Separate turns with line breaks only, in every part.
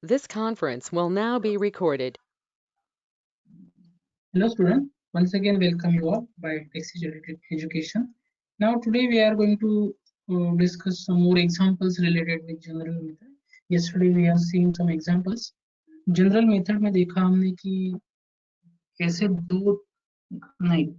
This conference will now be recorded.
Hello students, once again welcome you all by Texas Education. Now today we are going to discuss some more examples related with general method. Yesterday we have seen some examples. General method में देखा हमने कि कैसे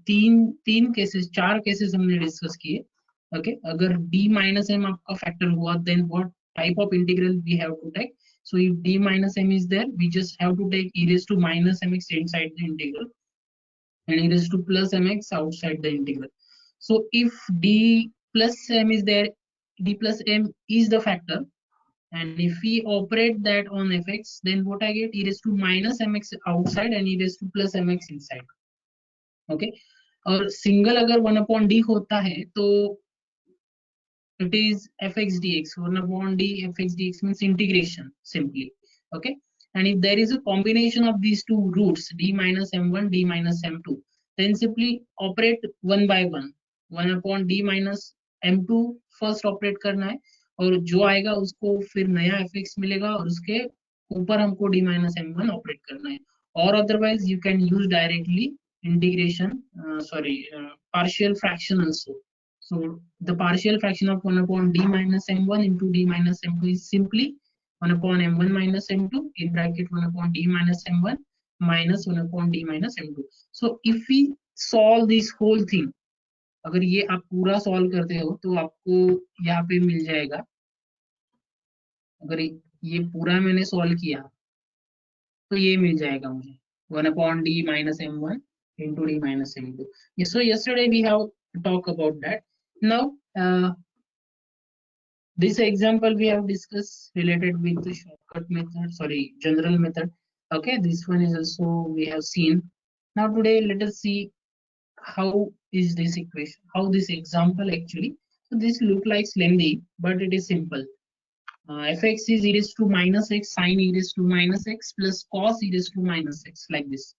तीन cases, चार cases हमने discuss किए. Okay, अगर d minus m आपका फैक्टर हुआ then what type of integral we have to take. So if d minus m is there, we just have to take e raised to minus mx inside the integral and e raised to plus mx outside the integral. So if d plus m is there, d plus m is the factor, and if we operate that on fx, then what I get, e raised to minus mx outside and e raised to plus mx inside. Okay, और single अगर 1/d होता है तो it is fx dx. 1/d fx dx means integration simply. Okay, and if there is a combination of these two roots, d minus m1 d minus m2, then simply operate one by one. 1/d minus m2 first operate करना है और जो आएगा उसको फिर नया fx मिलेगा और उसके ऊपर हमको d minus m1 ऑपरेट करना है. और otherwise you can use directly integration, partial fraction also. So the partial fraction of 1/d minus m1 into d minus m2 is simply 1/m1 minus m2 in bracket 1/d minus m1 minus 1/d minus m2. So if we solve this whole thing, अगर ये आप पूरा solve करते हो तो आपको यहाँ पे मिल जाएगा. अगर ये पूरा मैंने सॉल्व किया तो ये मिल जाएगा मुझे 1/d minus m1 into d minus m2. So yesterday we have talked about that. Now this example we have discussed related with the shortcut method, general method. Okay, this one is also we have seen. Now today let us see how is this equation, how this example actually. So this look like lengthy, but it is simple. Fx is e raised to minus x sin e raised to minus x plus cos e raised to minus x like this.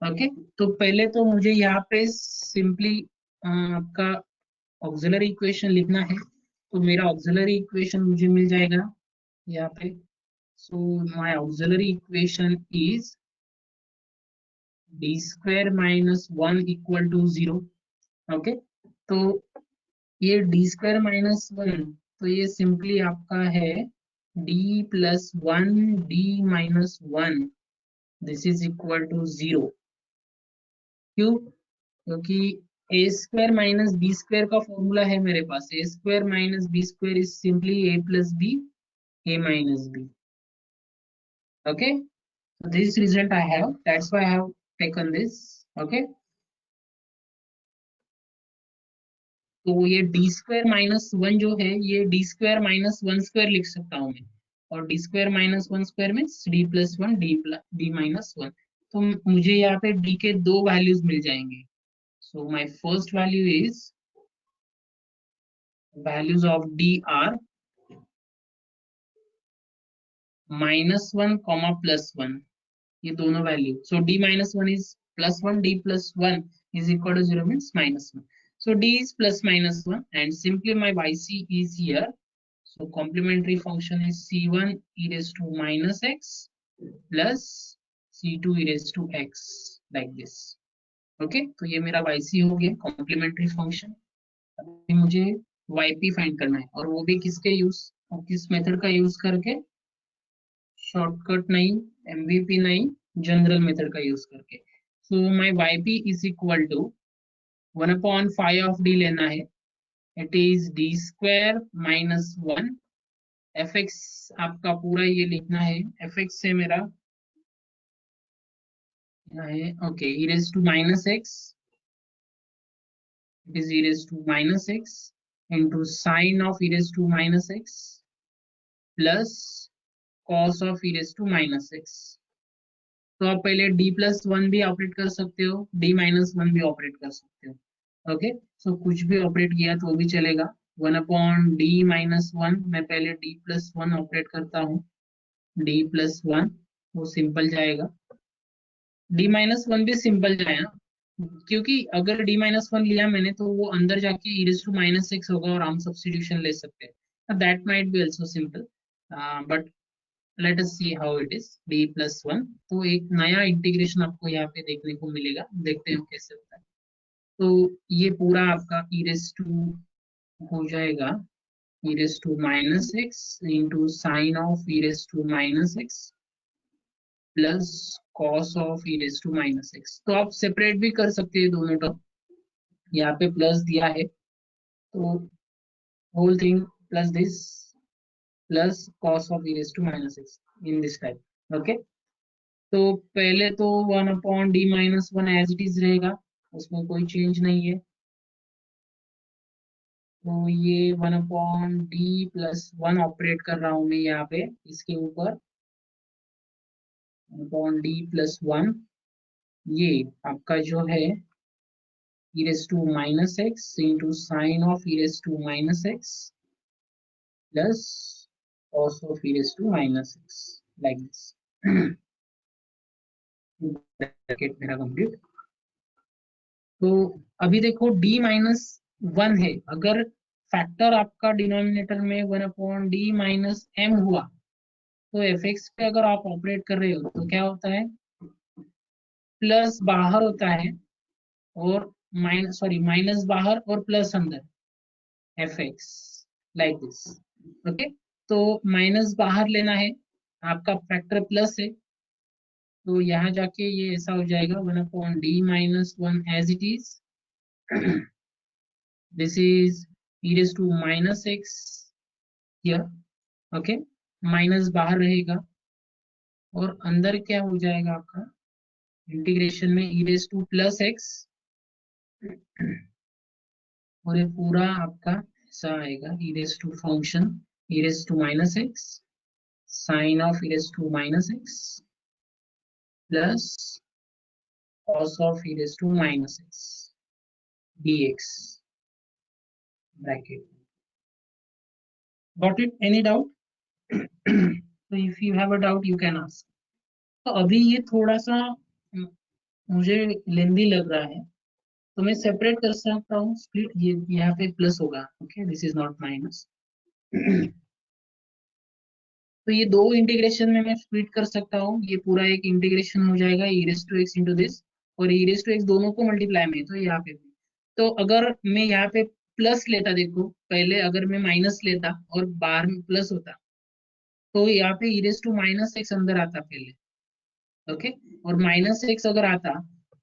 Okay, तो पहले तो मुझे यहाँ पे simply आपका auxiliary equation लिखना है. तो मेरा ऑक्सिलरी इक्वेशन मुझे मिल जाएगा यहाँ पे. So my auxiliary equation is d square minus 1 equal to 0. Okay, तो ये d स्क्वायर माइनस 1, तो ये सिंपली आपका है d plus 1 d minus 1, this is equal to 0. क्यों? क्योंकि A square minus B square का फॉर्मूला है मेरे पास. A square minus B square is simply A plus B, A minus B. Okay, so this result I have, that's why I have taken this. Okay, तो ये d square minus 1 जो है ये d square minus 1 square लिख सकता हूँ मैं, और d स्क्वायर माइनस 1 स्क्वायर में d प्लस 1 d माइनस 1. तो मुझे यहाँ पे d के दो वैल्यूज मिल जाएंगे. So my first value is, values of d are -1, +1, ये दोनों value. So d minus 1 is +1, d plus 1 is equal to 0 means -1. So d is plus minus 1 and simply my yc is here. So complementary function is c1 e raised to minus x plus c2 e raised to x like this. Okay, तो ये मेरा yc हो गया complementary function. अभी मुझे yp find करना है और वो भी किसके यूज, किस मेथड का यूज करके, शॉर्टकट नहीं, एमवीपी नहीं, जनरल मेथड का यूज करके. So my yp is equal to 1/5 of d लेना है. It is d square minus 1. fx आपका पूरा ये लिखना है. fx से मेरा है okay, e raised to minus x, it is e raised to minus x into sine of e raised to minus x plus cos of e raised to minus x. तो आप पहले d प्लस 1 भी operate कर सकते हो, d minus 1 भी operate कर सकते हो. ओके, सो कुछ भी ऑपरेट किया तो भी चलेगा. 1/d माइनस 1, मैं पहले d प्लस 1 ऑपरेट करता हूँ. d प्लस 1 वो सिंपल जाएगा. d माइनस 1 भी सिंपल जाएगा क्योंकि अगर d माइनस 1 लिया मैंने तो वो अंदर जाके e raised to minus x होगा और हम सब्स्टिट्यूशन ले सकते हैं. That might be also simple, but let us see how it is d+1। तो एक नया इंटीग्रेशन आपको यहाँ पे देखने को मिलेगा, देखते हैं कैसे होता है। तो ये पूरा आपका e रेस टू हो जाएगा e raise to minus x into sine of e raise to minus x plus cos of e raise to minus x. तो आप सेपरेट भी कर सकते हैं दोनों टर्म, यहाँ पे प्लस दिया है तो whole thing plus this plus cos of e raised to minus x in this type. Okay, तो पहले तो 1/d-1 एज इट इज रहेगा, उसमें कोई चेंज नहीं है। तो ये 1/d+1 ऑपरेट कर रहा हूं मैं यहाँ पे इसके ऊपर, 1/d+1 ये आपका जो है e raised to minus x into sin of e raised to minus x plus cos of e raised to minus x like this। Bracket मेरा कंप्लीट। तो अभी देखो d-1 है, अगर फैक्टर आपका डिनोमिनेटर में 1/d-m हुआ तो fx पे अगर आप ऑपरेट कर रहे हो तो क्या होता है, प्लस बाहर होता है और माइनस बाहर और प्लस अंदर fx लाइक दिस। ओके, तो माइनस बाहर लेना है, आपका फैक्टर प्लस है तो यहाँ जाके ये ऐसा हो जाएगा 1/d-1 as it is. this is e raised to minus x here। Okay, minus बाहर रहेगा और अंदर क्या हो जाएगा आपका इंटीग्रेशन में e raised to plus x और ये पूरा आपका ऐसा आएगा e raised to function e raised to minus x sine of e raised to minus x plus cos of e raised to minus x dx bracket. Got it? Any doubt? so if you have a doubt you can ask। तो अभी ये थोड़ा सा मुझे लेंदी लग रहा है तो मैं सेपरेट कर सकता हूँ, स्प्लिट, ये यहाँ पे प्लस होगा। Okay, this is not minus. तो ये दो इंटीग्रेशन में मैं स्प्लिट कर सकता हूँ, ये पूरा एक इंटीग्रेशन हो जाएगा e raised to x into this और e raised to x दोनों को मल्टीप्लाई में तो यहाँ पे भी। तो अगर मैं यहाँ पे प्लस लेता, देखो पहले अगर मैं माइनस लेता और बाहर में प्लस होता तो यहाँ पे e raised to minus x अंदर आता पहले। ओके, और माइनस एक्स अगर आता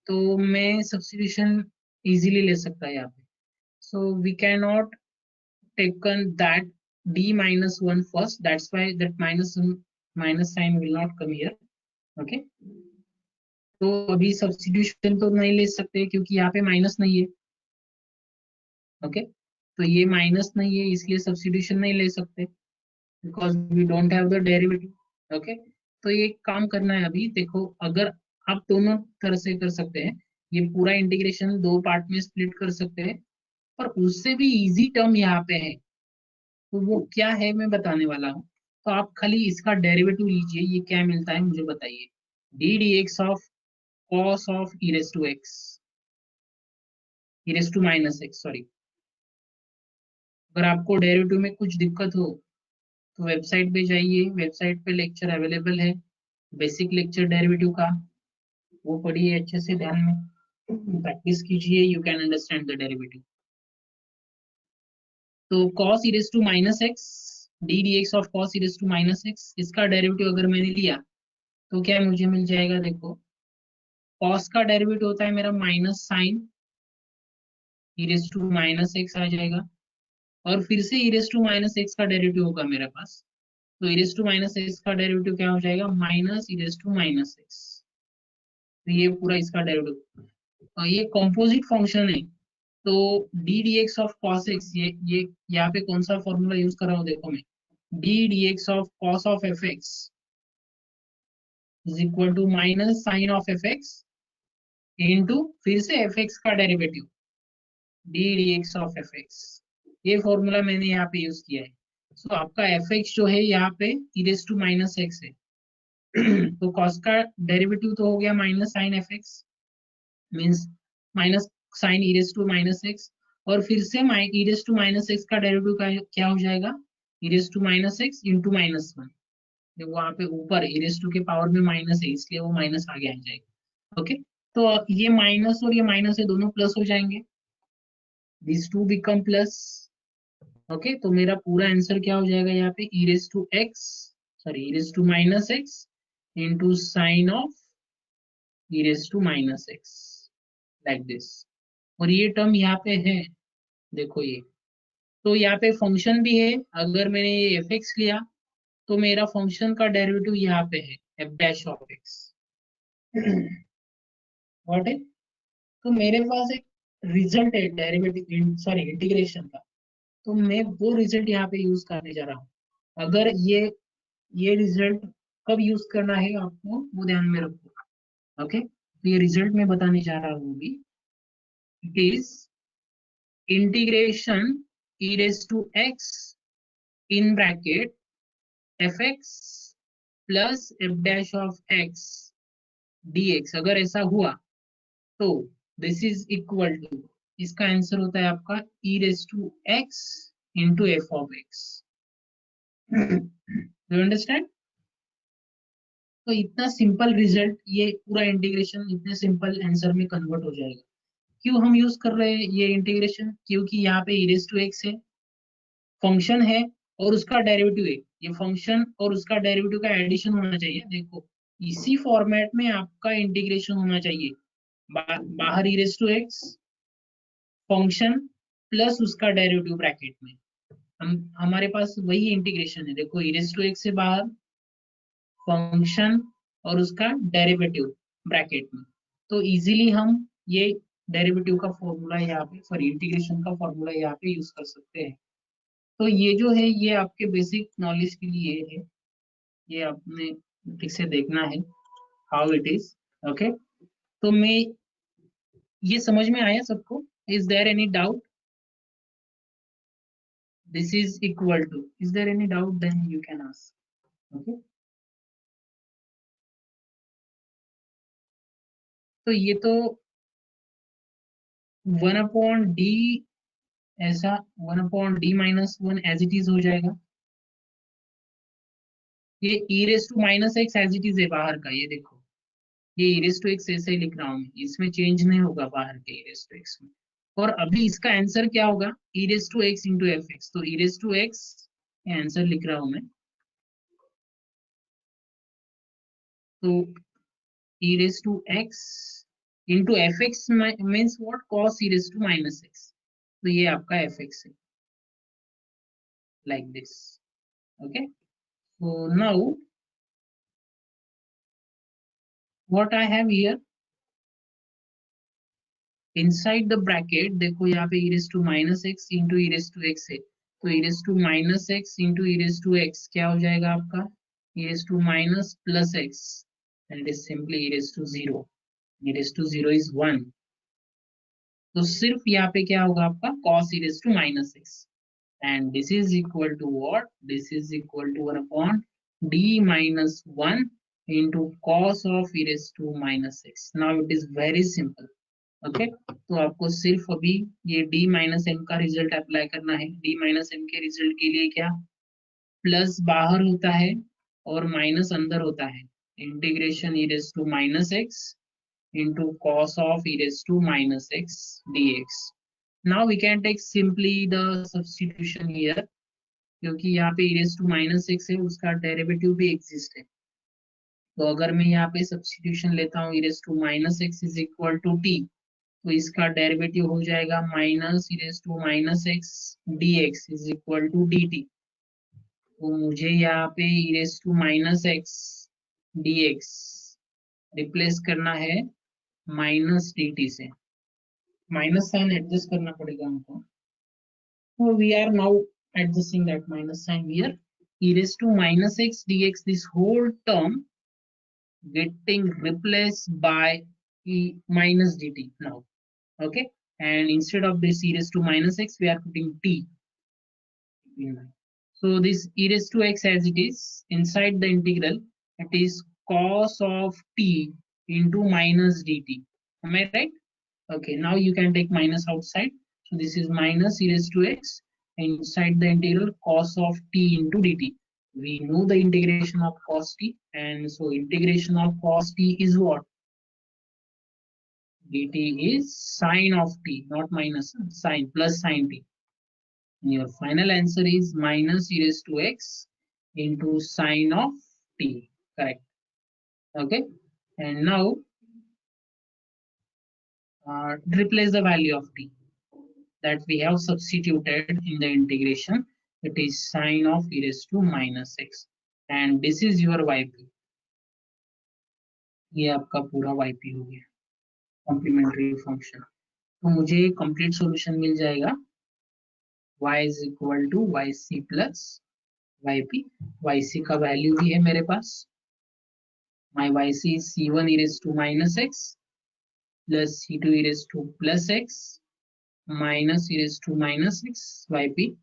तो मैं सब्स्टिट्यूशन इजीली ले सकता यहाँ पे। So we can not taken that d-1 first, that's why that minus sign will not come here। Okay, तो अभी सब्स्टिट्यूशन तो नहीं ले सकते क्योंकि यहाँ पे माइनस नहीं है। ओके, तो ये माइनस नहीं है इसलिए सब्स्टिट्यूशन नहीं ले सकते because we don't have the derivative. Okay, तो ये काम करना है अभी। देखो अगर आप दोनों तरह से कर सकते हैं, ये पूरा इंटीग्रेशन दो पार्ट में स्प्लिट कर सकते हैं, पर उससे भी इजी टर्म यहाँ पे है तो वो क्या है मैं बताने वाला हूँ। तो आप खाली इसका डेरिवेटिव लीजिए, ये क्या मिलता है मुझे बताइए। D d x of cos of e raise to x, e raise to minus x sorry. अगर आपको डेरिवेटिव में कुछ दिक्कत हो तो वेबसाइट पे जाइए, वेबसाइट पे लेक्चर अवेलेबल है बेसिक लेक्चर डेरिवेटिव का, वो पढ़िए अच्छे से ध्यान में प्रैक्टिस कीजिए, you can understand the derivative. तो cos e raised to minus x d dx of cos e raised to minus x, इसका डेरिवेटिव अगर मैंने लिया तो क्या मुझे मिल जाएगा, देखो cos का डेरिवेटिव होता है मेरा minus sine e raised to minus x आ जाएगा और फिर से e raised to minus x का डेरिवेटिव होगा मेरे पास, तो e raised to minus x का डेरिवेटिव क्या हो जाएगा, minus e raised to minus x। तो ये पूरा इसका डेरिवेटिव, और ये कॉम्पोजिट फंक्शन है तो D d x of cos x, ये यहाँ पे कौन सा फॉर्मूला यूज कर रहा हूँ देखो मैं, d d x of cos of f x is equal to minus sine of f x into फिर से एफ एक्स का derivative d d x of f x. ये फॉर्मूला मैंने यहाँ पे यूज किया है। सो आपका एफ एक्स जो है यहाँ पे e raise to minus x है तो कॉस का डेरिवेटिव तो हो गया minus sine f x means minus sine e raise to minus x, और फिर से e raise to minus x का डेरिवेटिव क्या हो जाएगा, e raise to minus x into minus one वहां पे ऊपर e raised to के पावर में माइनस है, इसलिए वो माइनस आगे आ जाएगा। ओके, तो ये माइनस और ये माइनस है, दोनों प्लस हो जाएंगे, this two become plus. Okay, तो मेरा पूरा आंसर क्या हो जाएगा यहाँ पे, e raised to x, sorry e raised to minus x into sine of e raised to minus x, like this. और ये टर्म यहाँ पे है, देखो ये, तो यहाँ पे फंक्शन भी है, अगर मैंने ये एफ एक्स लिया तो मेरा फंक्शन का डेरिवेटिव यहाँ पे है F dash of x. What है, तो मेरे पास एक रिजल्ट है डेरिवेटिव, सॉरी इंटीग्रेशन का, तो मैं वो रिजल्ट यहाँ पे यूज करने जा रहा हूँ। अगर ये रिजल्ट कब यूज करना है आपको वो ध्यान में रखो। ओके, तो ये रिजल्ट मैं बताने जा रहा हूँ अभी, it is integration e raised to x in bracket fx plus F dash of x dx। अगर ऐसा हुआ तो दिस इज इक्वल टू, इसका आंसर होता है आपका e raised to x into F of x. You understand? तो इतना सिंपल रिजल्ट, ये पूरा इंटीग्रेशन इतने सिंपल आंसर में कन्वर्ट हो जाएगा। क्यों हम यूज कर रहे हैं ये इंटीग्रेशन, क्योंकि यहाँ पे e raised to x है, फंक्शन है और उसका डेरिवेटिव है, ये फंक्शन और उसका डेरिवेटिव का एडिशन होना चाहिए। देखो इसी फॉर्मेट में आपका इंटीग्रेशन होना चाहिए, बाहर e raised to x, function plus उसका डेरिवेटिव ब्रैकेट में, हमारे पास वही इंटीग्रेशन है। देखो e raised to x से बाहर फंक्शन और उसका डेरिवेटिव ब्रैकेट में, तो इजीली हम ये डेरिवेटिव का फॉर्मूला यहाँ पे, सॉरी इंटीग्रेशन का फॉर्मूला यहाँ पे यूज कर सकते हैं। तो ये जो है ये आपके बेसिक नॉलेज के लिए है, ये आपने ठीक से देखना है हाउ इट इज। ओके, तो मैं, ये समझ में आया सबको? Is there any doubt? This is equal to, is there any doubt, then you can ask. Okay, तो ये तो 1/d, ऐसा 1/d minus 1 as it is हो जाएगा। ये e raise to minus x as it is है बाहर का, ये देखो ये e रेस टू एक्स ऐसे ही लिख रहा हूँ मैं, इसमें चेंज नहीं होगा बाहर के e रेस टू एक्स में। और अभी इसका आंसर क्या होगा, e raise to x into f x, तो e raise to x answer लिख रहा हूँ मैं, तो e raise to x into f x means what, cos e raise to minus x, तो ये आपका एफ एक्स है, like this. Okay, so now what I have here inside the bracket, देखो यहाँ पे e raised to minus x into e raised to x है, तो e raised to minus x into e raised to x क्या हो जाएगा आपका, e raised to minus plus x, and it is simply e raised to 0, e raised to 0 is 1, तो सिर्फ यहाँ पे क्या होगा आपका cos e raised to minus x, and this is equal to what, this is equal to 1 upon d minus 1 into cos of e raised to minus x। now it is very simple। Okay, तो आपको सिर्फ अभी ये d minus M का result apply करना है। d minus M के result के लिए क्या, प्लस बाहर होता है और माइनस अंदर होता है, integration e raise to minus x into cos of e raise to minus x dx। Now we can take simply the substitution here, क्योंकि यहाँ पे e raise to minus x है, उसका डेरिवेटिव भी एग्जिस्ट है, तो अगर मैं यहाँ पे सब्स्टिट्यूशन लेता हूँ e raise to minus x is equal to t, तो इसका डेरिवेटिव हो जाएगा minus e raise to minus x dx is equal to dt। तो मुझे यहाँ पे e raise to minus x dx replace करना है माइनस dt से, माइनस साइन एडजस्ट करना पड़ेगा हमको, तो we are now adjusting that minus sine here, e raise to minus x dx, this whole term getting replaced by e minus dt now। Okay, and instead of this e raised to minus x we are putting t, so this e raised to x as it is inside the integral, it is cos of t into minus dt, am I right? Okay, now you can take minus outside, so this is minus e raised to x inside the integral cos of t into dt, We know the integration of cos t, and so integration of cos t is what? Dt is sine of t, not minus, sine plus sine t. And your final answer is minus e raised to x into sine of t. Correct. Okay. And now replace the value of t that we have substituted in the integration. It is sine of e raised to minus x. And this is your yp. ये आपका पूरा yp हो गया complementary function. तो मुझे complete solution मिल जाएगा y is equal to yc plus yp. yc का value भी है मेरे पास. My yc is c1 e raised to minus x plus c2 e raised to plus x minus e raised to minus x yp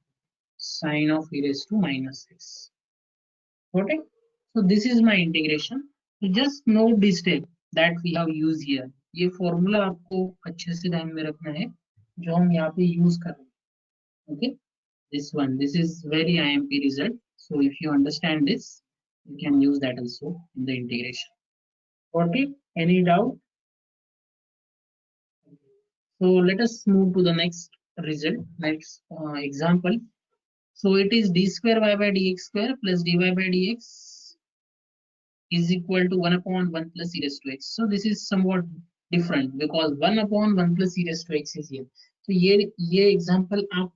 sine of e raised to minus x. Okay, so this is my integration. So just note this step that we have used here. ये formula आपको अच्छे से ध्यान में रखना है जो हम यहाँ पे यूज कर रहे हैं. Okay, this one, this is very IMP result. So if you understand this, you can use that also in the integration. Okay, any doubt? So let us move to the next result, next example. So it is d square y by dx square plus dy by dx is equal to 1 upon 1 plus e raised to x. So this is somewhat different because 1 upon 1 plus e raised to x is here. तो ये example आप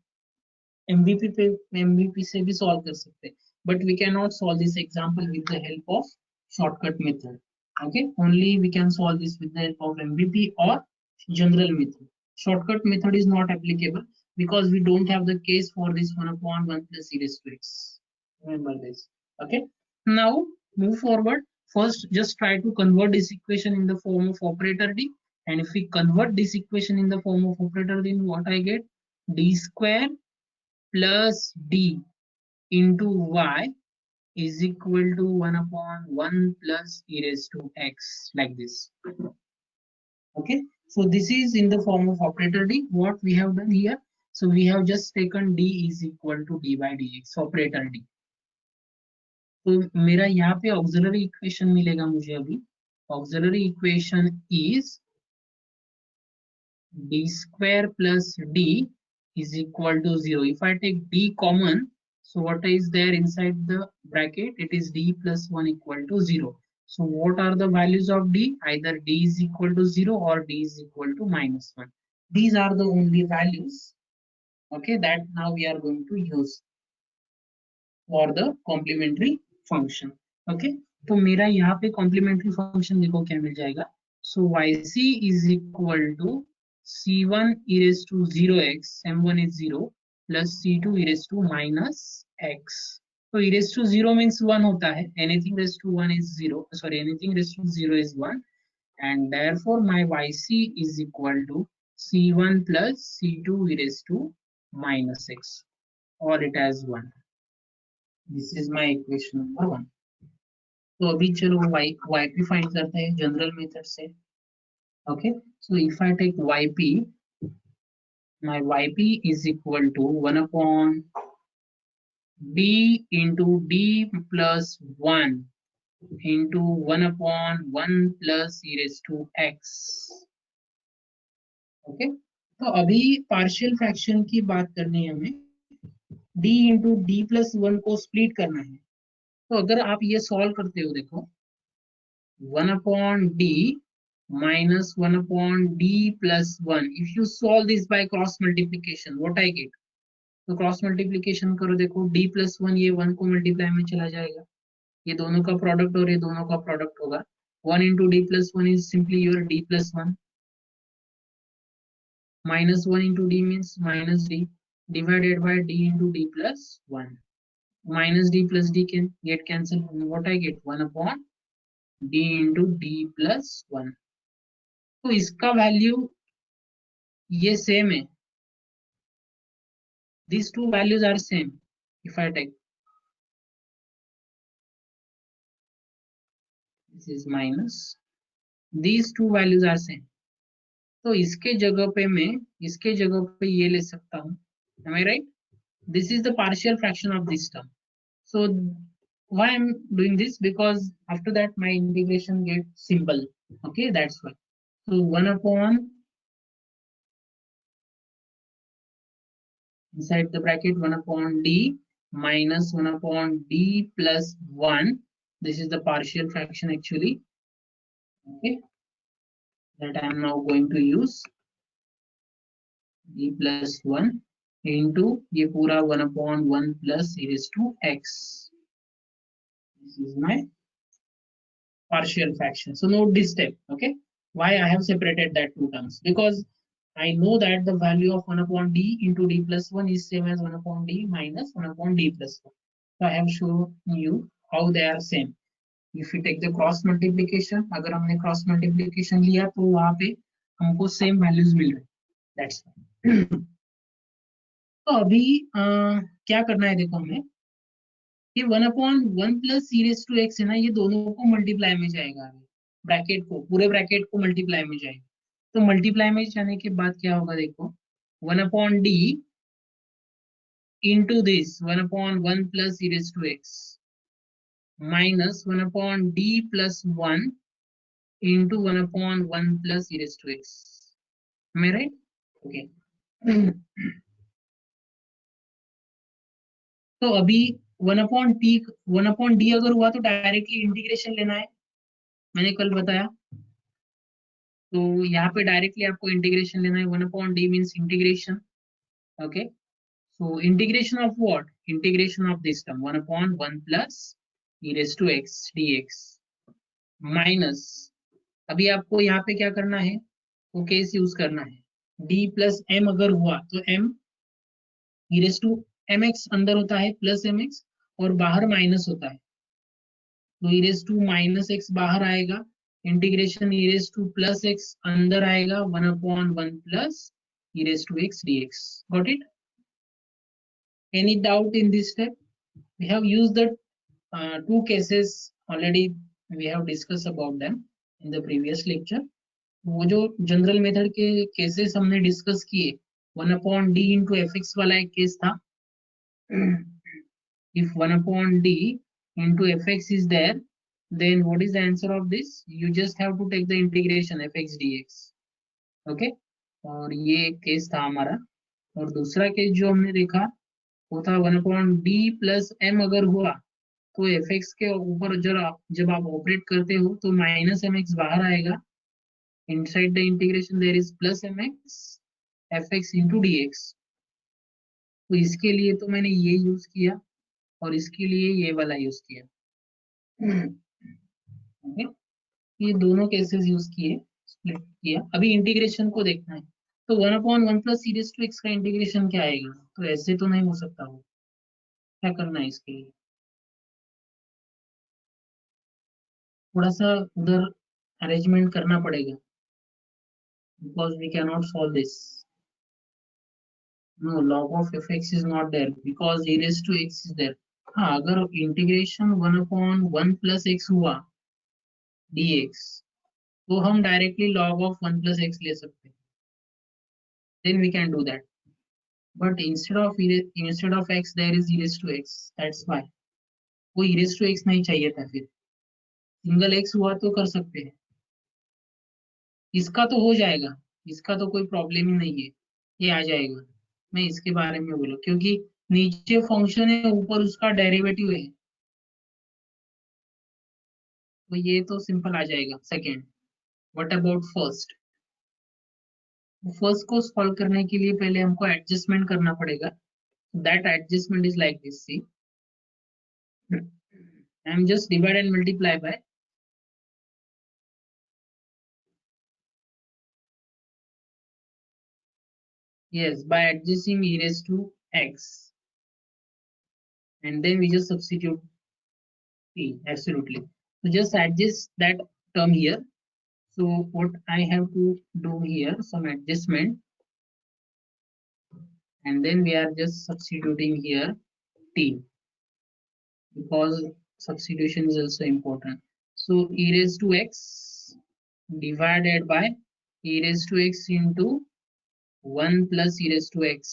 MVP से भी solve कर सकते हैं. But we cannot solve this example with the help of shortcut method. Okay, only we can solve this with the help of MVP or general method. Shortcut method is not applicable because we don't have the case for this 1 upon 1 plus e raised to x. Remember this. Okay, now move forward. First, just try to convert this equation in the form of operator d. And if we convert this equation in the form of operator, then what I get? D square plus d into y is equal to 1 upon 1 plus e raised to x, like this. Okay, so this is in the form of operator d. What we have done here? So we have just taken d is equal to d by dx, operator d. तो मेरा यहाँ पे auxiliary equation मिलेगा मुझे अभी. Auxiliary equation is d square plus d is equal to 0. If I take d common, so what is there inside the bracket? It is d plus 1 equal to 0. So what are the values of d? Either d is equal to 0 or d is equal to minus 1. These are the only values, okay, that now we are going to use for the complementary function. Okay, तो मेरा यहाँ पे complementary function देखो क्या मिल जाएगा. So yc is equal to c1 e raised to 0x, m1 is 0, plus c2 e raised to minus x. So e raised to 0 means 1 होता है. Anything raised to 1 is 0. Sorry, anything raised to 0 is 1. And therefore my yc is equal to c1 plus c2 e raised to minus x, or it as 1. This is my equation number 1. तो अभी चलो yp find करते हैं general method से. Okay, so if I take yp, my yp is equal to 1 upon d into d plus 1 into 1 upon 1 plus e raised to x. Okay, तो अभी partial fraction की बात करनी है हमें. d into d plus 1 को split करना है. तो अगर आप ये सॉल्व करते हो, देखो 1 upon d minus 1 upon d plus 1. If you solve this by cross multiplication, what I get? तो क्रॉस मल्टीप्लीकेशन करो, देखो d plus 1 ये 1 को मल्टीप्लाई में चला जाएगा. ये दोनों का प्रोडक्ट और ये दोनों का प्रोडक्ट होगा. 1 into d plus 1 is simply your d plus 1. Minus 1 into d means minus d divided by d into d plus 1. Minus d plus d can get cancelled. What I get? 1 upon d into d plus 1. तो इसका value ये same है. These two values are same. If I take this is minus, these two values are same. तो इसके जगह पे मैं इसके जगह पे ये ले सकता हूँ. Am I right? This is the partial fraction of this term. So why I'm doing this? Because after that my integration gets simple. Okay, that's why. So 1 upon, inside the bracket, 1 upon d minus 1 upon d plus 1. This is the partial fraction actually. Okay, that I am now going to use d plus 1 into ये पूरा 1 upon 1 plus e raised to x. This is my partial fraction. So note this step. Okay, why I have separated that two terms? Because I know that the value of 1 upon d into d plus 1 is same as 1 upon d minus 1 upon d plus 1. So I have shown you how they are same. If you take the cross multiplication, अगर हमने cross multiplication लिया तो वहां पे हमको same values मिल रहे. That's why. तो अभी क्या करना है, देखो हमें ये 1 upon 1 plus C raise to x है ना, ये दोनों को मल्टीप्लाई में जाएगा, अभी ब्रैकेट को, पूरे ब्रैकेट को मल्टीप्लाई में जाएगा. तो मल्टीप्लाई में जाने के बाद क्या होगा, देखो 1 upon d into this 1 upon 1 plus C raise to x minus 1 upon d plus 1 into 1 upon 1 plus C raise to x. Am I right? Okay. तो अभी 1 अपॉन डी अगर हुआ तो डायरेक्टली इंटीग्रेशन लेना है, मैंने कल बताया. तो यहाँ पे डायरेक्टली आपको इंटीग्रेशन लेना है. 1 upon D means integration. Okay, so integration of what? Integration of this term 1 upon 1 plus e raised to x dx minus, अभी आपको यहाँ पे क्या करना है, वो केस यूज करना है. d प्लस m अगर हुआ तो m e raised to mx अंदर होता है प्लस mx और बाहर माइनस होता है, तो e raised to minus x बाहर आएगा. Integration e raised to plus x अंदर आएगा 1 upon 1 plus e raised to x dx. Got it? Any doubt in this step? We have used the two cases already. We have discussed about them in the previous lecture. वो जो general method के cases हमने discuss किए, 1 upon d into fx वाला एक case था. If 1 upon d into fx is there, then what is the answer of this? You just have to take the integration fx dx. Okay, और ये case था हमारा. और दूसरा केस जो हमने देखा वो था 1 upon d plus m अगर हुआ तो fx के ऊपर जब आप ऑपरेट करते हो तो माइनस mx बाहर आएगा. Inside the integration there is plus mx fx into dx. तो इसके लिए तो मैंने ये यूज किया और इसके लिए ये वाला यूज किया. ओके, ये दोनों केसेस यूज किए, स्प्लिट किया. अभी इंटीग्रेशन को देखना है. तो 1 upon 1 plus C raise to x का इंटीग्रेशन क्या आएगा? तो ऐसे तो नहीं हो सकता. वो क्या करना है इसके लिए, थोड़ा सा उधर अरेंजमेंट करना पड़ेगा, because we can not solve this. No, log of fx is not there because e raised to x is there. हाँ, अगर इंटीग्रेशन 1 अपॉन 1 प्लस एक्स हुआ dx तो हम directly log of 1 plus x ले सकते हैं. Then we can do that. But instead of x there is e raised to x. That's why वो e raised to x नहीं चाहिए था. फिर सिंगल x हुआ तो कर सकते हैं. इसका तो हो जाएगा, इसका तो कोई प्रॉब्लम ही नहीं है, ये आ जाएगा. मैं इसके बारे में बोला क्योंकि नीचे फंक्शन है, ऊपर उसका डेरिवेटिव है, तो ये तो सिंपल आ जाएगा. Second, what about first? First को सॉल्व करने के लिए पहले हमको एडजस्टमेंट करना पड़ेगा. That adjustment is like this. See, I am just divide and multiply by yes by adjusting e raised to x and then we just substitute t. Absolutely. So just adjust that term here. So what I have to do here, some adjustment, and then we are just substituting here t, because substitution is also important. So e raised to x divided by e raised to x into 1 plus e raised to x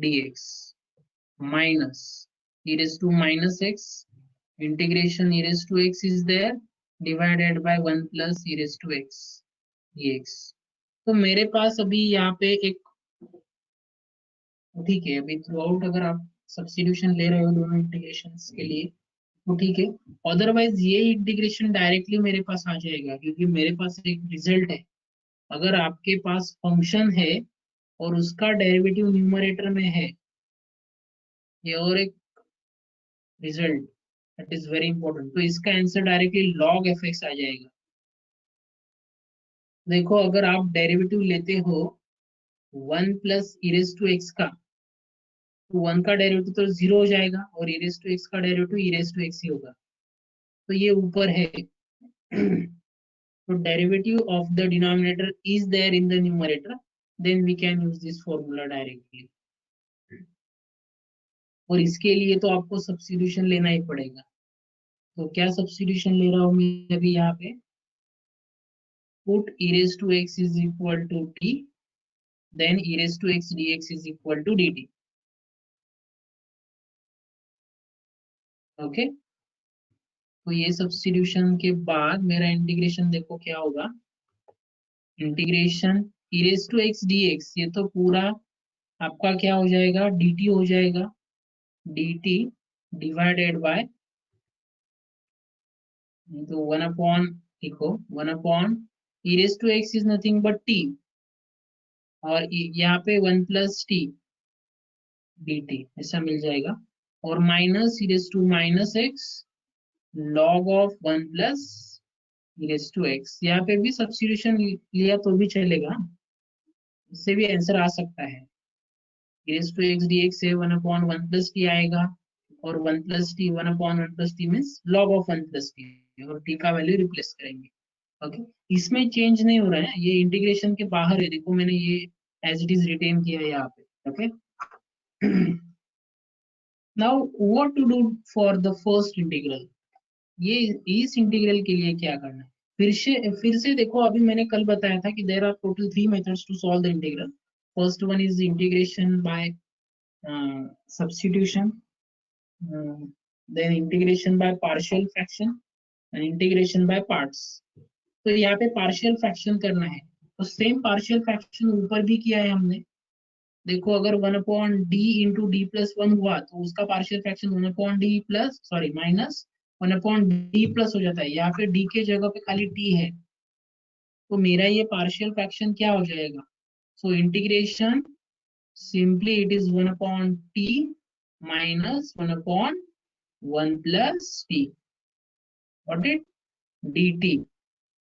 dx minus e raised to minus x integration e raised to x is there divided by 1 plus e raised to x dx. तो मेरे पास अभी यहाँ पे एक, ठीक है, अभी through out अगर आप सब्स्टिट्यूशन ले रहे हो दोनों इंटीग्रेशंस के लिए तो ठीक है, अदरवाइज ये इंटीग्रेशन डायरेक्टली मेरे पास आ जाएगा क्योंकि मेरे पास एक रिजल्ट है। अगर आपके पास फंक्शन है और उसका डेरिवेटिव न्यूमरेटर में है, ये और एक result that is very important, तो इसका आंसर डायरेक्टली log fx आ जाएगा। देखो अगर आप डेरिवेटिव लेते हो 1 plus e raise to x का, तो 1 का डेरिवेटिव तो 0 हो जाएगा और ई रेज टू एक्स का derivative e raise to x ही होगा, तो ये ऊपर है। So derivative of the denominator is there in the numerator, then we can use this formula directly. और इसके लिए तो आपको सब्स्टिट्यूशन लेना ही पड़ेगा। तो क्या सब्स्टिट्यूशन ले रहा हूँ मैं अभी यहाँ पे, put e raised to x is equal to t, then e raised to x dx is equal to dt. Okay, तो ये सब्स्टिट्यूशन के बाद मेरा इंटीग्रेशन देखो क्या होगा, integration e raised to x dx, ये तो पूरा आपका क्या हो जाएगा, dt हो जाएगा, dt डिवाइडेड बाय, तो 1 अपॉन, देखो 1 upon e raised to x is nothing but t, और यहाँ पे 1 प्लस टी dt ऐसा मिल जाएगा, और minus e raised to minus x log of 1 plus e raised to x। यहाँ पे भी सब्स्टिट्यूशन लिया तो भी चलेगा, इससे भी आंसर आ सकता है। e raised to x dx से 1 अपॉन 1 प्लस टी आएगा, और 1 plus T 1 upon 1 plus T means log of 1 plus T, और टी का वैल्यू रिप्लेस करेंगे। ओके, इसमें चेंज नहीं हो रहा है, ये इंटीग्रेशन के बाहर है, देखो मैंने ये एज इट इज रिटेन किया है यहाँ पे। Okay, now what to do for the first integral, ये इस इंटीग्रल के लिए क्या करना है, फिर से देखो, अभी मैंने कल बताया था कि there are total 3 methods to solve the integral. First one is integration by substitution, then integration by partial fraction and integration by parts. तो यहाँ पे पार्शियल फ्रैक्शन करना है, तो सेम पार्शियल फ्रैक्शन ऊपर भी किया है हमने। देखो अगर 1 upon d into D plus 1 हुआ तो उसका partial fraction 1 upon d plus, sorry minus 1 upon d plus हो जाता है, यहाँ पे डी के जगह पे खाली टी है, तो मेरा ये पार्शियल फ्रैक्शन क्या हो जाएगा, so integration simply it is 1 upon T minus 1 upon 1 plus T, what it dt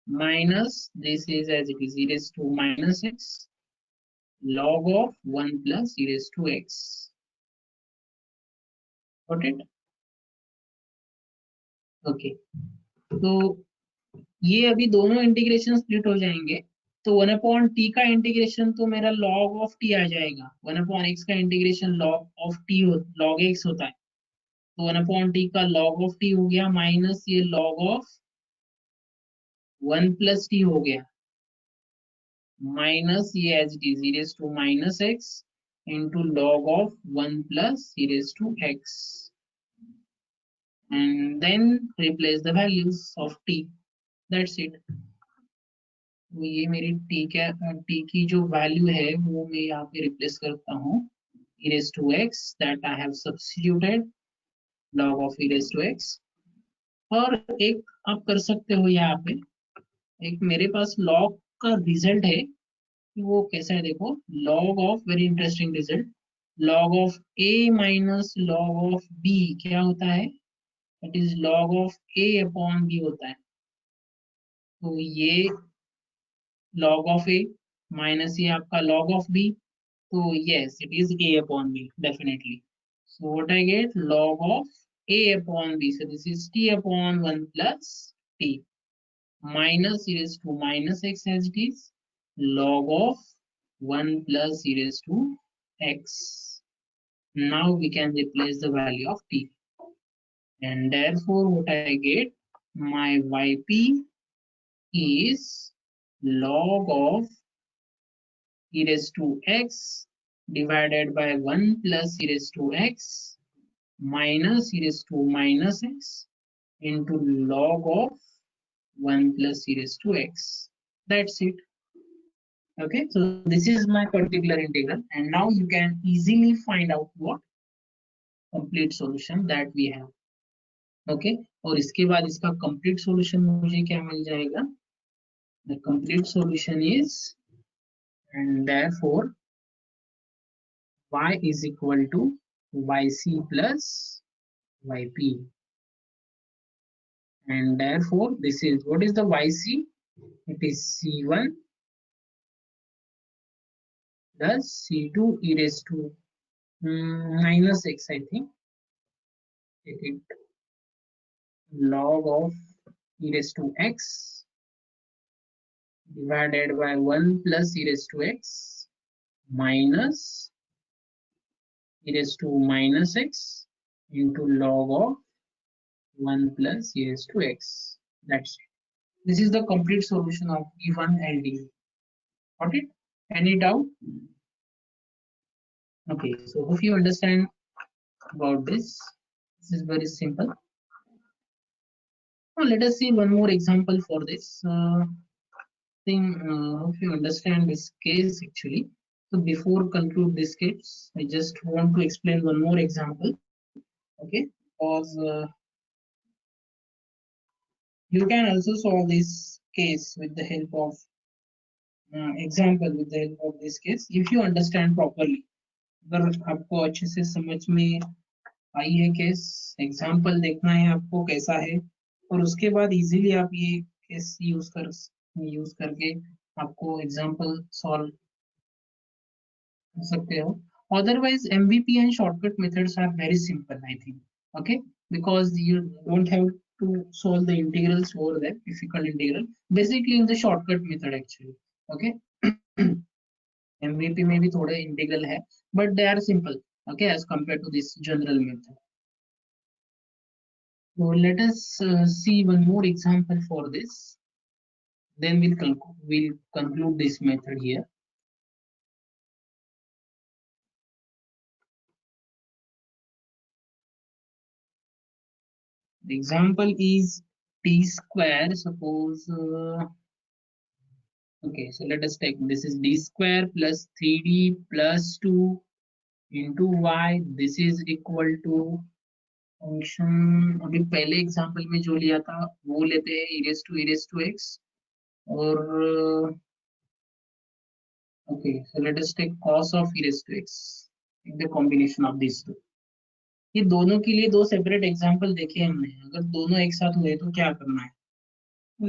minus this is as it is e raised to minus x log of 1 plus e raised to x, got it? Okay, तो ये अभी दोनों integration split हो जाएंगे, तो 1 upon T का integration तो मेरा log ऑफ टी आ जाएगा, 1 अपॉन एक्स का integration log of T log x होता है, तो 1 अपॉन टी का log ऑफ टी हो गया माइनस ये log ऑफ 1 प्लस टी हो गया, माइनस ये as it is e raised to minus x into log of 1 plus e raised to x, and then replace the values of t, that's it। तो ये मेरी t की जो value है वो मैं यहाँ पे रिप्लेस करता हूँ, e raised to x that I have substituted log of e raised to x। और एक आप कर सकते हो यहाँ पे, एक मेरे पास log का रिजल्ट है, वो कैसा है देखो, log of, very interesting result, log of a minus log of b क्या होता है, it is log of a upon b होता है, तो ये log ऑफ a माइनस ये आपका log ऑफ b, तो yes it is a upon b definitely, so what I get log of a upon b, so this is t upon 1 plus t minus e raised to minus x as it is log of 1 plus e raised to x, now we can replace the value of t, and therefore what I get, my yp is log of e raised to x divided by 1 plus e raised to x minus e raised to minus x into log of 1 plus e raised to x. That's it. Okay, so this is my particular integral, and now you can easily find out what complete solution that we have. Okay, और इसके बाद इसका complete solution मुझे क्या मिल जाएगा? The complete solution is, and therefore y is equal to yc plus yp, and therefore this is, what is the yc? It is c1 plus c2 e raised to minus x, I think. Take it log of e raised to x divided by 1 plus e raised to x minus e raised to minus x into log of 1 plus e raised to x. That's it. This is the complete solution of E1 LDE. Got it? Any doubt? Okay, so hope you understand about this. This is very simple. Now let us see one more example for this. Hope you understand this case actually. So before conclude this case, I just want to explain one more example. Okay, because you can also solve this case with the help of example, with the help of this case, if you understand properly. अगर आपको अच्छे से समझ में आई है case, example देखना है आपको कैसा है, और उसके बाद इजीली आप ये केस यूज करके आपको एग्जाम्पल सॉल्व कर सकते हो. Otherwise, MVP and shortcut methods are very simple, I think. Okay, because you don't have to solve the integrals over there, difficult integral. Basically, in the shortcut method actually. Okay. MVP में भी थोड़े integral है, but they are simple. Okay, as compared to this general method. So let us see one more example for this. Then we'll conclude this method here. The example is t square. Suppose okay, so let us take this is d square plus 3d plus 2 into y. This is equal to function, अभी पहले example में जो लिया था वो लेते हैं e raised to x, और okay, so let us take cos of e raised to x, the combination of these two. ये दोनों के लिए दो सेपरेट एग्जांपल देखे हमने, अगर दोनों एक साथ हुए तो क्या करना है,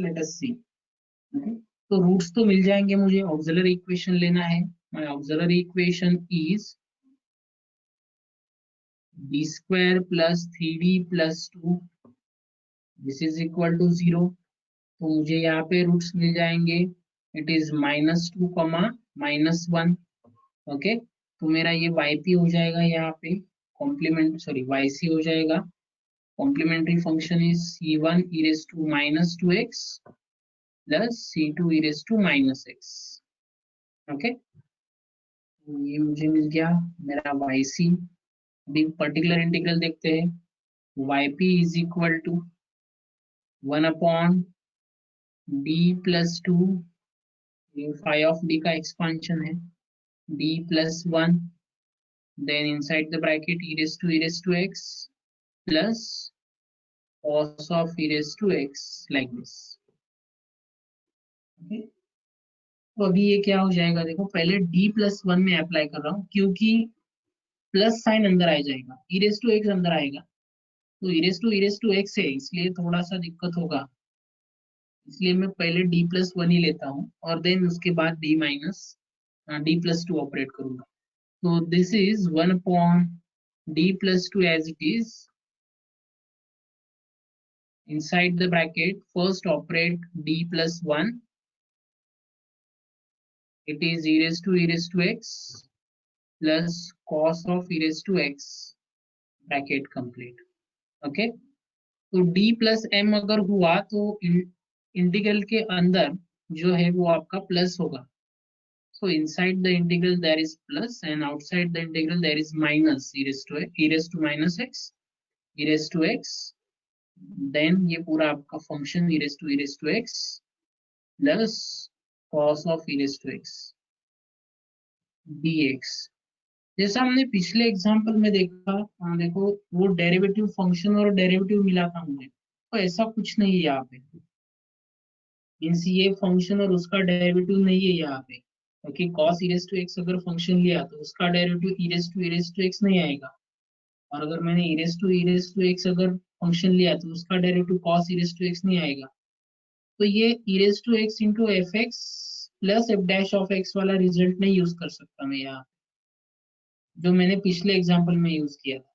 लेट अस सी. तो रूट्स तो मिल जाएंगे, मुझे ऑक्सिलरी इक्वेशन लेना है. My auxiliary equation is d square plus 3d plus 2, this is equal to 0. तो मुझे यहाँ पे रूट्स मिल जाएंगे, इट इज -2 -1. ओके, तो मेरा ये yp हो जाएगा, यहाँ पे कॉम्प्लीमेंट सॉरी yc हो जाएगा. Complementary function is c1 e raised to -2x plus c2 e raised to -x. Okay, ये मुझे मिल गया मेरा yc. अभी पर्टिकुलर इंटीग्रल देखते हैं. yp is equal to 1 upon d plus 2, phi of d का एक्सपांशन है, d plus 1, then inside the bracket e raised to x plus cos of e raised to x, like this. Okay, तो अभी ये क्या हो जाएगा, देखो पहले d प्लस 1 में अप्लाई कर रहा हूँ क्योंकि प्लस साइन अंदर आ जाएगा, e raised to x अंदर आएगा, तो e raised to x है, इसलिए थोड़ा सा दिक्कत होगा, इसलिए मैं पहले d प्लस 1 ही लेता हूँ और देन उसके बाद d minus d plus 2 operate करूंगा. तो this is 1 upon d plus 2 as it is, inside the bracket first operate d plus 1, it is e raised to x plus cos of e raised to x, bracket complete. Okay, तो d plus m अगर हुआ तो integral के अंदर जो है वो आपका प्लस होगा. So inside the integral there is plus and outside the integral there is minus e raised to minus x, e raised to x then ये पूरा आपका function e raised to x plus cos of e raised to x dx। जैसा हमने पिछले example में देखा, देखो वो डेरिवेटिव फंक्शन और डेरिवेटिव मिला था हमने, तो ऐसा कुछ नहीं है यहाँ पे। मीन्स ये फंक्शन और उसका डेरिवेटिव नहीं है यहाँ पे, क्योंकि cos e raised to x अगर फंक्शन लिया तो उसका derivative e raised to x नहीं आएगा, और अगर मैंने e raised to x अगर फंक्शन लिया तो उसका derivative cos e raised to x नहीं आएगा। तो ये e raised to x into fx plus f dash of x वाला रिजल्ट नहीं यूज कर सकता मैं यहाँ, जो मैंने पिछले एग्जाम्पल में यूज किया था।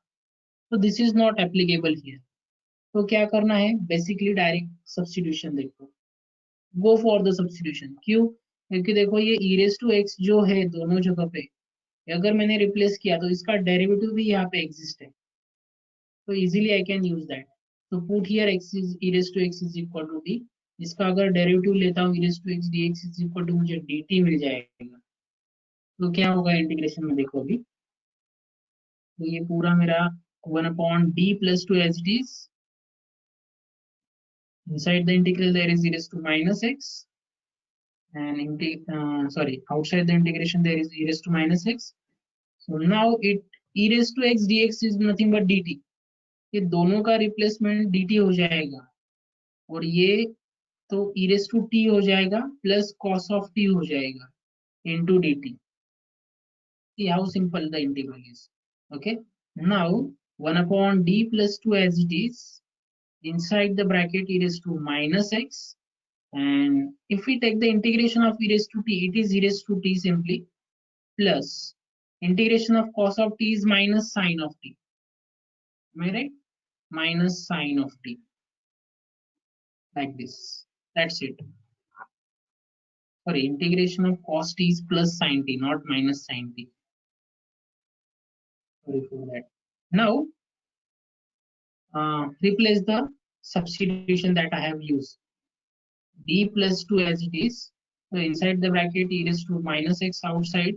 तो this is not applicable here. तो क्या करना है, बेसिकली डायरेक्ट सब्स्टिट्यूशन। देखो, गो फॉर द सब्स्टिट्यूशन। क्यों? क्योंकि देखो ये e raised to x जो है दोनों जगह पे, अगर मैंने रिप्लेस किया तो इसका डेरिवेटिव भी यहाँ पे एग्जिस्ट है, तो easily I can use that. तो put here x is e raised to x is equal to d। इसका अगर डेरिवेटिव लेता हूँ e raised to x dx is equal to मुझे dt मिल जाएगा। तो क्या होगा इंटीग्रेशन में, देखो अभी, तो ये पूरा मेरा 1/d plus 2 as it is. Inside the integral there is e raised to minus x, and sorry, outside the integration there is e raised to minus x. So now it e raised to x dx is nothing but dt। ये दोनों का replacement dt हो जाएगा, और ये तो e raised to t हो जाएगा प्लस cos of t हो जाएगा into dt। See how simple the integral is। Okay, now 1/d plus 2 as it is, inside the bracket e raised to minus x, and if we take the integration of e raised to t, it is e raised to t simply, plus integration of cos of t is minus sine of t, am I right? Minus sine of t, like this, that's it। Sorry, integration of cos t is plus sine t, not minus sine t, sorry for that। Now replace the substitution that I have used, d plus 2 as it is, so inside the bracket e raised to minus x, outside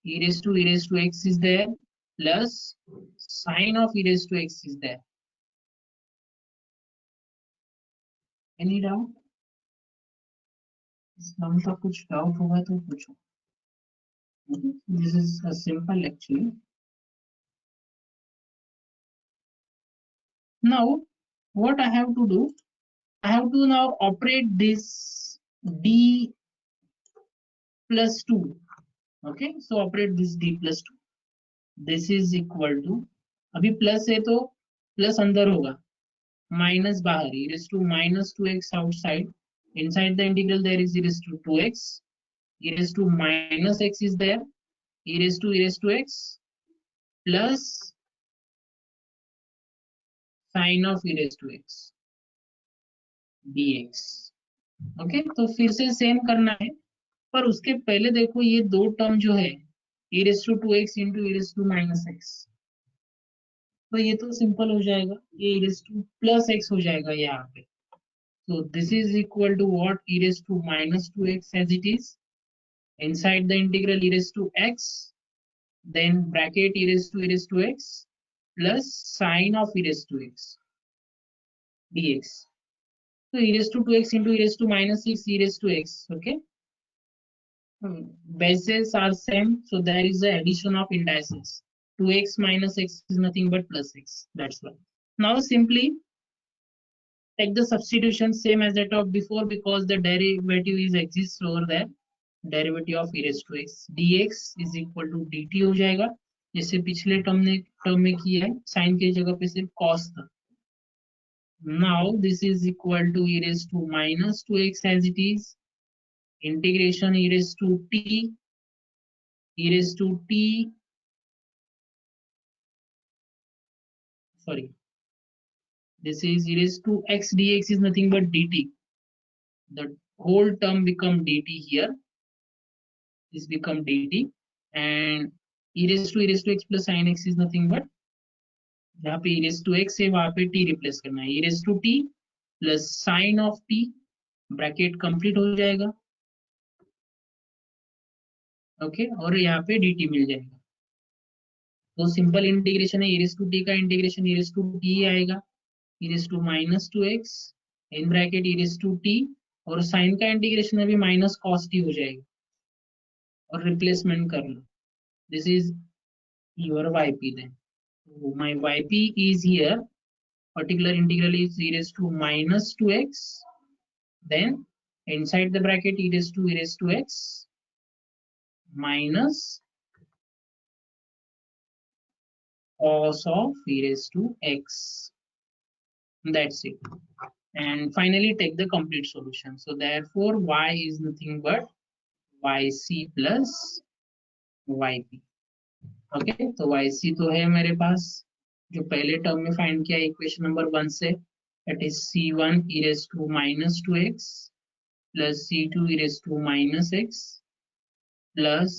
e raised to x is there, plus sine of e raised to x is there। Any doubt? इस नाम का कुछ doubt होगा तो पूछो। This is a simple actually। Now what I have to do, I have to now operate this d plus 2। Okay, so operate this d plus 2, this is equal to, अभी plus है तो plus अंदर होगा, minus बाहर, e raised to minus 2x outside, inside the integral there is e raised to 2x, e raised to minus x is there, e raised to x plus sine of e raised to x dx। Okay, तो फिर से same करना है, पर उसके पहले देखो ये दो टर्म जो है e raised to 2x into e raised to minus x, तो ये तो सिंपल हो जाएगा, ये e raised to plus x हो जाएगा यहाँ पे। So this is equal to what, e raised to minus 2x as it is, inside the integral e raised to x, then bracket e raised to x plus sine of e raised to x dx। So e raised to 2x into e raised to minus 6 e raised to x, okay, bases are same, so there is the addition of indices, 2x minus x is nothing but plus x, that's why। Now simply take the substitution same as that of before, because the derivative is exists over there, derivative of e raised to x dx is equal to dt हो जाएगा, जैसे पिछले term में किया है, sign की जगह पे सिर्फ cos था। Now this is equal to e raised to minus 2x as it is, integration e raised to t, sorry, this is e raised to x dx is nothing but dt, the whole term become dt here, this become dt, and e raised to x plus sin x is nothing but, जहाँ पे e raised to x है वहां पे t replace करना है, e raised to t plus sign of t, bracket complete हो जाएगा। Okay, और यहाँ पे dt मिल जाएगा। तो सिंपल इंटीग्रेशन है, e raised to t का integration e raised to t आएगा, e raised to minus 2x in bracket e raised to t, और साइन का इंटीग्रेशन अभी माइनस कॉस टी हो जाएगा और रिप्लेसमेंट कर लो. This is your yp then. So my yp is here, particular integral is e raised to minus 2x, then inside the bracket e raised to x minus cos of e raised to x. That's it. And finally take the complete solution. So therefore y is nothing but yc plus yp. Okay, तो yc तो है मेरे पास जो पहले term में find किया equation number 1 से, that is c1 e raised to minus 2x plus c2 e raised to minus x plus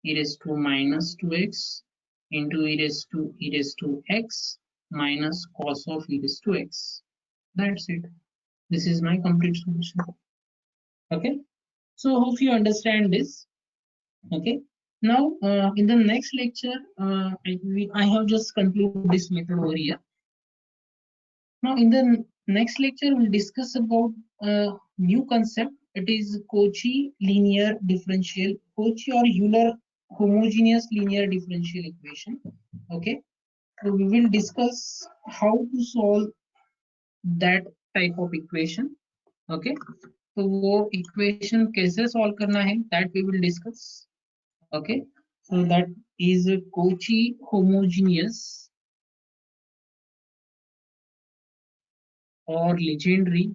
e raised to minus 2x into e raised to x minus cos of e raised to x. That's it. This is my complete solution. Okay, so hope you understand this. Okay, now in the next lecture I have just concluded this method over here. Now in the next lecture we'll discuss about new concept. It is Cauchy linear differential, Cauchy or Euler homogeneous linear differential equation. Okay, so we will discuss how to solve that type of equation. Okay, तो वो equation कैसे solve करना है that we will discuss. Okay, so that is Cauchy homogeneous or legendary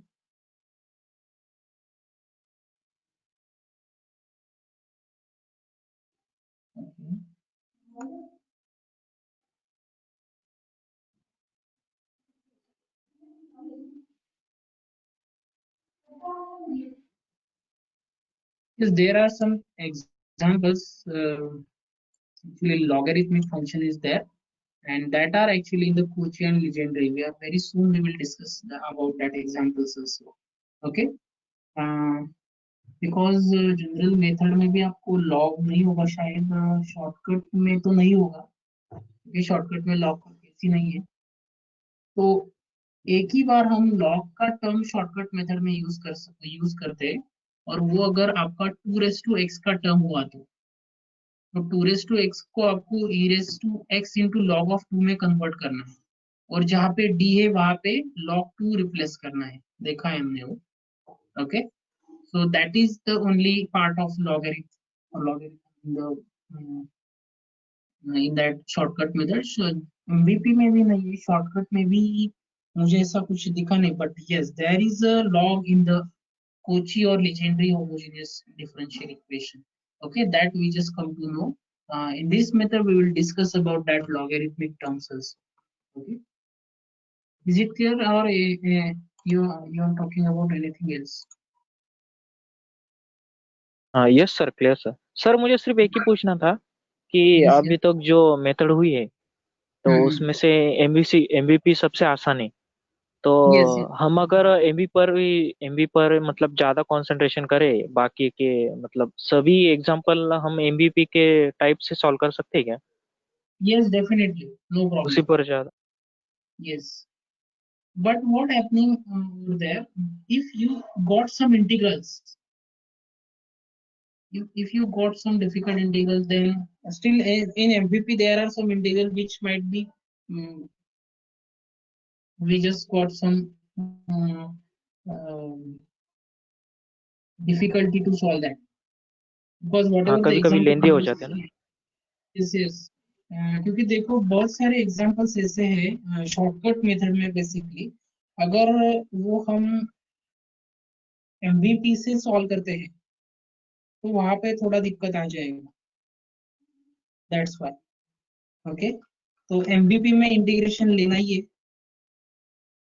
yes, there are some examples. Actually logarithmic function is there and that are actually in the Cauchy and legendary. We are very soon we will discuss about that examples also. Okay, because general method में भी आपको log नहीं होगा शायद, shortcut में तो नहीं होगा क्योंकि शॉर्टकट में लॉग का केस ही नहीं है. तो एक ही बार हम लॉग का टर्म शॉर्टकट मेथड में यूज करते हैं और वो अगर आपका 2 का टर्म हुआ तो 2 को आपको e raise to x into log of 2 में कन्वर्ट करना है और जहाँ पे d है वहां पे log 2 रिप्लेस करना है. देखा है हमने वो. Okay, so that is the only part of logarithm in that shortcut method. So MVP में भी नहीं है, शॉर्टकट में भी मुझे ऐसा कुछ दिखा नहीं, but yes there is a log in the Cauchy or legendary homogeneous differential equation. Okay, that we just come to know. In this method we will discuss about that logarithmic terms also. Okay, is it clear or you are talking about anything else?
हाँ yes sir, clear sir. Sir मुझे सिर्फ एक ही पूछना था कि
Yes,
अभी तक जो मेथड हुई है तो उसमें से एमवीपी सबसे आसान है. तो
yes, yes.
हम अगर एमवी पर मतलब ज्यादा कंसंट्रेशन करें बाकी के मतलब सभी एग्जांपल हम एमवीपी के टाइप से सॉल्व कर सकते हैं क्या?
Yes, definitely, no
उसी
problem.
पर ज्यादा.
Yes, but what happening over there? If you got some integrals, if you got some difficult integrals, then still in MVP there are some integrals which might be we just got some um, difficulty to solve that because
हाँ
whatever the
कभी कभी
example
लेंदी हो जाते हैं ना.
is क्योंकि देखो बहुत सारे एग्जांपल्स ऐसे हैं शॉर्टकट मेथड में बेसिकली अगर वो हम MVP से सॉल्व करते हैं तो वहां पे थोड़ा दिक्कत आ जाएगा. That's why. ओके, तो MVP में इंटीग्रेशन लेना ही है.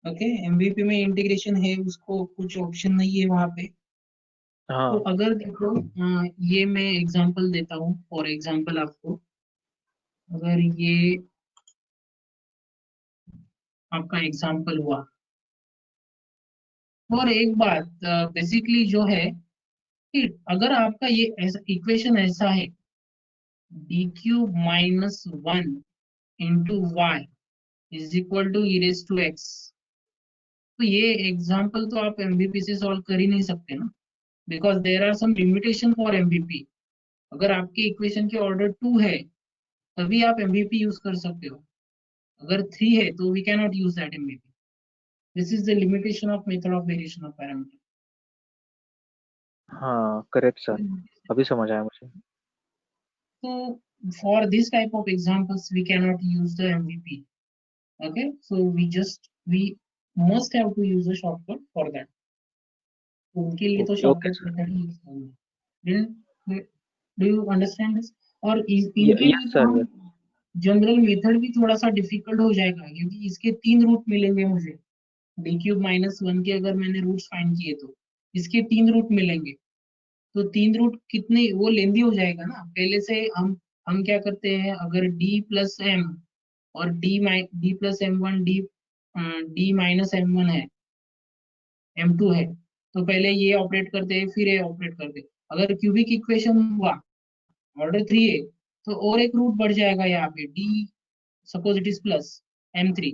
ओके, MVP में इंटीग्रेशन है, उसको कुछ ऑप्शन नहीं है वहां पे. तो
हाँ
अगर देखो ये मैं एग्जांपल देता हूँ फॉर एग्जांपल आपको. अगर ये आपका एग्जांपल हुआ और एक बात बेसिकली जो है कि अगर आपका ये इक्वेशन ऐसा है d cube minus 1 into y is equal to e raise to x, तो ये एग्जाम्पल तो आप एमवीपी से सॉल्व कर ही नहीं सकते ना, because there are some limitation for MVP. अगर आपके इक्वेशन के ऑर्डर 2 है तभी आप एमवीपी यूज कर सकते हो, अगर 3 है तो we can not use that MVP. This is the limitation of method of variation of parameter.
हाँ करेक्ट सर, अभी समझ आया मुझे।
So for this type of examples, we cannot use the MVP. Okay, so we must have to use a shortcut for that. तो उनके लिए तो
okay okay
shortcut
sir.
Method ही यूज करना। Do you understand this? और इनके लिए
yes
तो
सर।
हम जनरल मेथड भी थोड़ा सा डिफिकल्ट हो जाएगा, क्योंकि इसके 3 रूट मिलेंगे मुझे। d³ - 1 के अगर मैंने रूट्स फाइंड किए तो इसके 3 रूट मिलेंगे, तो 3 रूट कितने, वो लेंदी हो जाएगा ना। पहले से हम क्या करते हैं, अगर d+m और d+m1 d-m1 है, m2 है, तो पहले ये ऑपरेट करते हैं फिर ये ऑपरेट करते हैं। अगर क्यूबिक इक्वेशन हुआ ऑर्डर 3 है तो और एक रूट बढ़ जाएगा यहाँ पे d, suppose it is plus m3,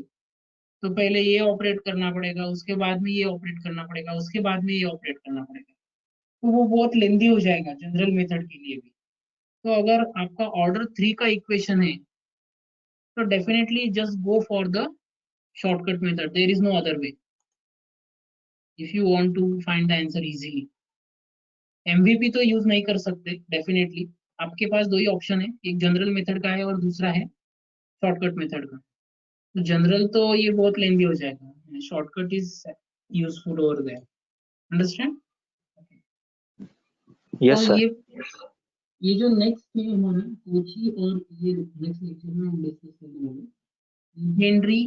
तो पहले ये ऑपरेट करना पड़ेगा, उसके बाद में ये ऑपरेट करना पड़ेगा, उसके बाद में ये ऑपरेट करना पड़ेगा, तो वो बहुत लेंदी हो जाएगा जनरल मेथड के लिए भी। तो अगर आपका ऑर्डर 3 का इक्वेशन है तो definitely just go for the shortcut method, there is no other way if you want to find the answer easily. MVP तो यूज नहीं कर सकते डेफिनेटली, आपके पास 2 ही ऑप्शन है, एक जनरल मेथड का है और दूसरा है शॉर्टकट मेथड का। तो जनरल तो ये बहुत लेंदी हो जाएगा, shortcut is useful over there. Understand? तो
यस सर।
ये जो नेक्स्ट में हमारा कोची और ये नेक्स्ट लेक्चर में हम डिस्कस करने वाले legendary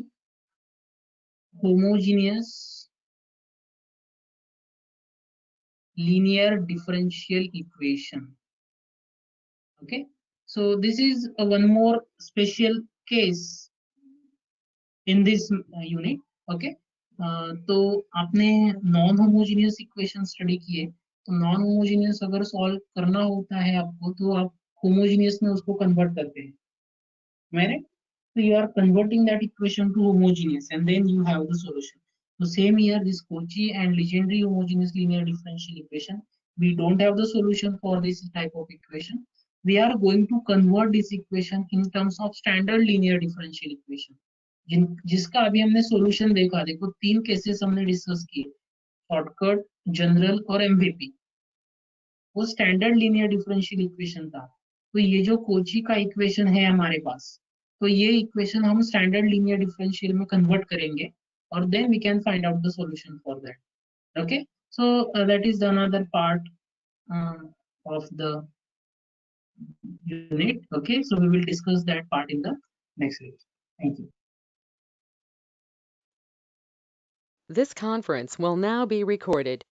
homogeneous linear differential equation. Okay, so this is one more special case in this unit. Okay, तो आपने नॉन होमोजेनियस इक्वेशन स्टडी किए, तो नॉन होमोजेनियस अगर सॉल्व करना होता है आपको तो आप होमोजेनियस में उसको कन्वर्ट करते हैं, मैंने, so you are converting that equation to homogeneous and then you have the solution. So same here, this Cauchy and Legendre homogeneous linear differential equation, we don't have the solution for this type of equation. We are going to convert this equation in terms of standard linear differential equation, जिसका अभी हमने solution देखा। देखो 3 cases हमने discuss किए, shortcut, general और MVP. वो standard linear differential equation था। तो ये जो कोची का इक्वेशन है हमारे पास, तो ये इक्वेशन हम स्टैंडर्ड लीनियर डिफरेंशियल में कन्वर्ट करेंगे और then we can find out the solution for that. Okay, so that is another part of the unit. Okay, so we will discuss that part in the next lecture. Thank you.
This conference will now be recorded.